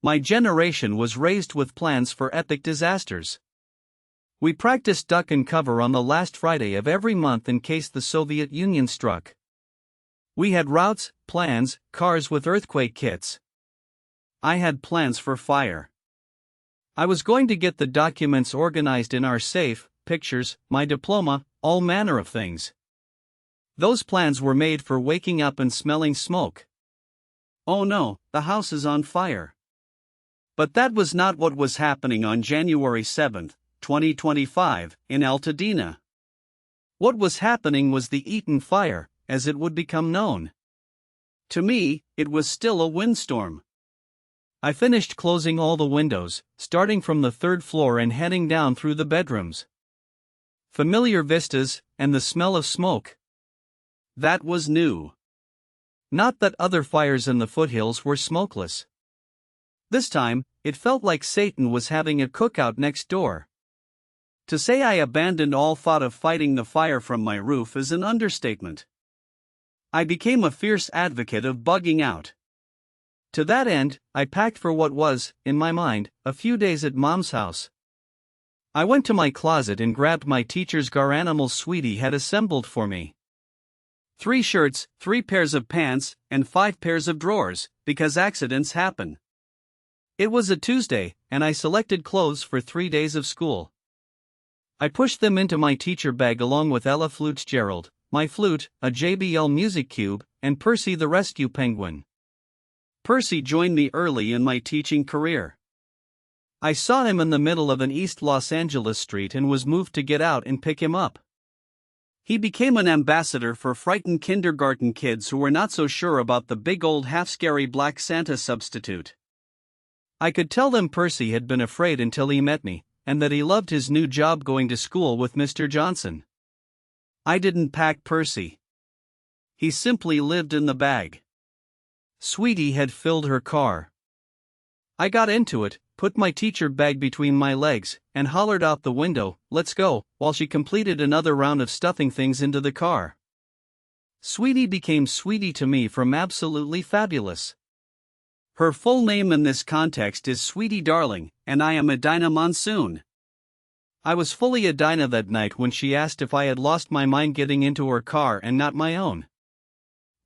My generation was raised with plans for epic disasters. We practiced duck and cover on the last Friday of every month in case the Soviet Union struck. We had routes, plans, cars with earthquake kits. I had plans for fire. I was going to get the documents organized in our safe, pictures, my diploma, all manner of things. Those plans were made for waking up and smelling smoke. Oh no, the house is on fire. But that was not what was happening on January 7, 2025, in Altadena. What was happening was the Eaton Fire, as it would become known. To me, it was still a windstorm. I finished closing all the windows, starting from the third floor and heading down through the bedrooms. Familiar vistas, and the smell of smoke. That was new. Not that other fires in the foothills were smokeless. This time, it felt like Satan was having a cookout next door. To say I abandoned all thought of fighting the fire from my roof is an understatement. I became a fierce advocate of bugging out. To that end, I packed for what was, in my mind, a few days at Mom's house. I went to my closet and grabbed my teacher's gar animals Sweetie had assembled for me. 3 shirts, 3 pairs of pants, and 5 pairs of drawers, because accidents happen. It was a Tuesday, and I selected clothes for 3 days of school. I pushed them into my teacher bag along with Ella Fitzgerald, my flute, a JBL music cube, and Percy the Rescue Penguin. Percy joined me early in my teaching career. I saw him in the middle of an East Los Angeles street and was moved to get out and pick him up. He became an ambassador for frightened kindergarten kids who were not so sure about the big old half-scary black Santa substitute. I could tell them Percy had been afraid until he met me, and that he loved his new job going to school with Mr. Johnson. I didn't pack Percy. He simply lived in the bag. Sweetie had filled her car. I got into it, put my teacher bag between my legs, and hollered out the window, "Let's go," while she completed another round of stuffing things into the car. Sweetie became Sweetie to me from absolutely fabulous. Her full name in this context is Sweetie Darling, and I am Edina Monsoon. I was fully Edina that night when she asked if I had lost my mind getting into her car and not my own.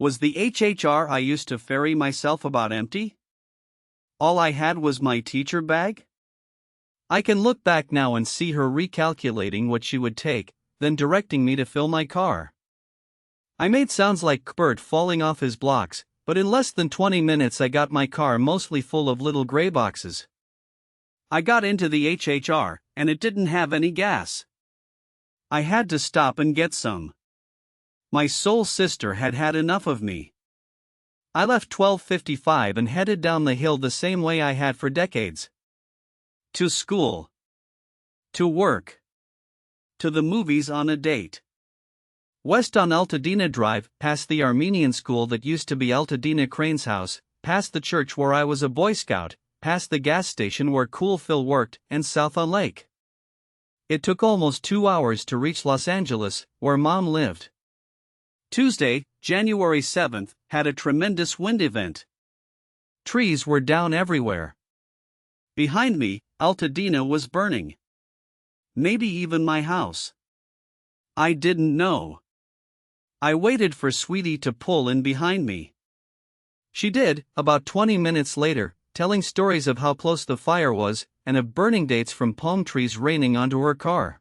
Was the HHR I used to ferry myself about empty? All I had was my teacher bag? I can look back now and see her recalculating what she would take, then directing me to fill my car. I made sounds like Bert falling off his blocks, but in less than 20 minutes I got my car mostly full of little gray boxes. I got into the HHR, and it didn't have any gas. I had to stop and get some. My soul sister had had enough of me. I left 12:55 and headed down the hill the same way I had for decades. To school. To work. To the movies on a date. West on Altadena Drive, past the Armenian school that used to be Altadena Crane's house, past the church where I was a Boy Scout, past the gas station where Cool Phil worked, and south on Lake. It took almost 2 hours to reach Los Angeles, where Mom lived. Tuesday, January 7th, had a tremendous wind event. Trees were down everywhere. Behind me, Altadena was burning. Maybe even my house. I didn't know. I waited for Sweetie to pull in behind me. She did, about 20 minutes later, telling stories of how close the fire was, and of burning dates from palm trees raining onto her car.